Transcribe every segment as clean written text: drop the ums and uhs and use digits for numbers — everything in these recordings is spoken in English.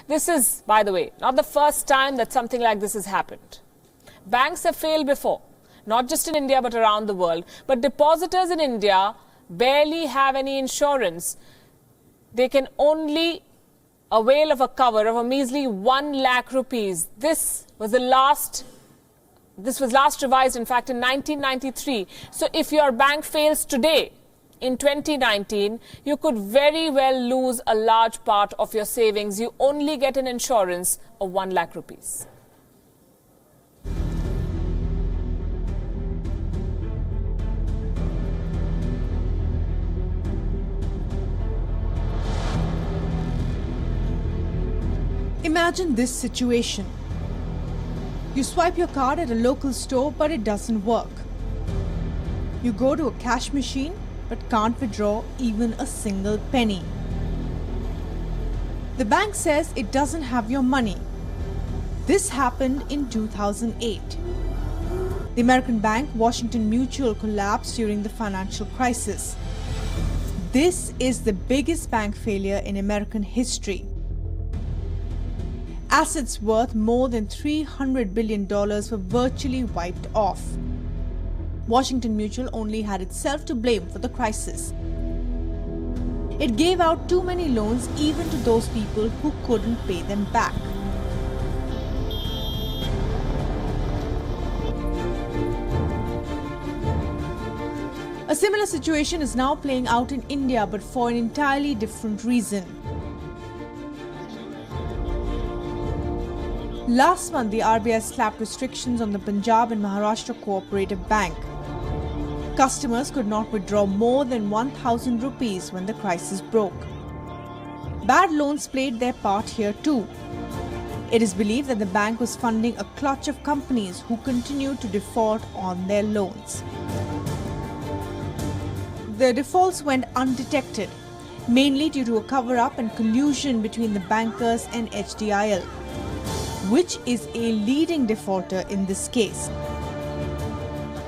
This is, by the way, not the first time that something like this has happened. Banks have failed before, not just in India but around the world. But depositors in India barely have any insurance. They can only avail of a cover of a measly 1 lakh rupees. This was last revised, in fact, in 1993. So if your bank fails today, in 2019, you could very well lose a large part of your savings. You only get an insurance of 1 lakh rupees. Imagine this situation. You swipe your card at a local store, but it doesn't work. You go to a cash machine, but can't withdraw even a single penny. The bank says it doesn't have your money. This happened in 2008. The American bank Washington Mutual collapsed during the financial crisis. This is the biggest bank failure in American history. Assets worth more than $300 billion were virtually wiped off. Washington Mutual only had itself to blame for the crisis. It gave out too many loans even to those people who couldn't pay them back. A similar situation is now playing out in India, but for an entirely different reason. Last month, the RBI slapped restrictions on the Punjab and Maharashtra Cooperative Bank. Customers could not withdraw more than 1,000 rupees when the crisis broke. Bad loans played their part here too. It is believed that the bank was funding a clutch of companies who continued to default on their loans. The defaults went undetected, mainly due to a cover-up and collusion between the bankers and HDIL, which is a leading defaulter in this case.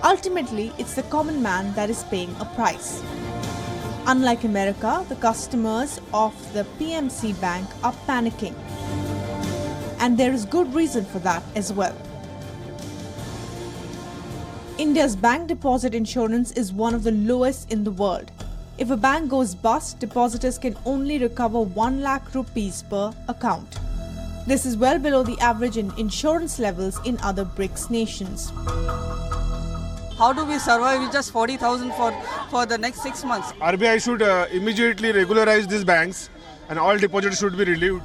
Ultimately, it's the common man that is paying a price. Unlike America, the customers of the PMC bank are panicking. And there is good reason for that as well. India's bank deposit insurance is one of the lowest in the world. If a bank goes bust, depositors can only recover 1 lakh rupees per account. This is well below the average in insurance levels in other BRICS nations. How do we survive with just 40,000 for the next 6 months? RBI should immediately regularize these banks and all deposits should be relieved.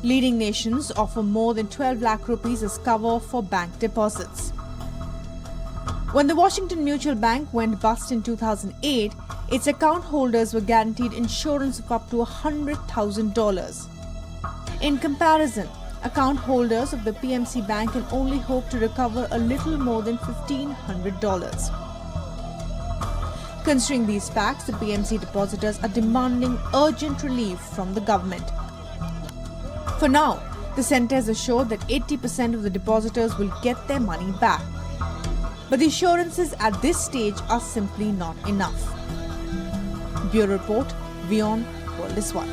Leading nations offer more than 12 lakh rupees as cover for bank deposits. When the Washington Mutual Bank went bust in 2008, its account holders were guaranteed insurance of up to $100,000. In comparison, account holders of the PMC Bank can only hope to recover a little more than $1,500. Considering these facts, the PMC depositors are demanding urgent relief from the government. For now, the centre has assured that 80% of the depositors will get their money back. But the assurances at this stage are simply not enough. Bureau Report, Wion, World is One.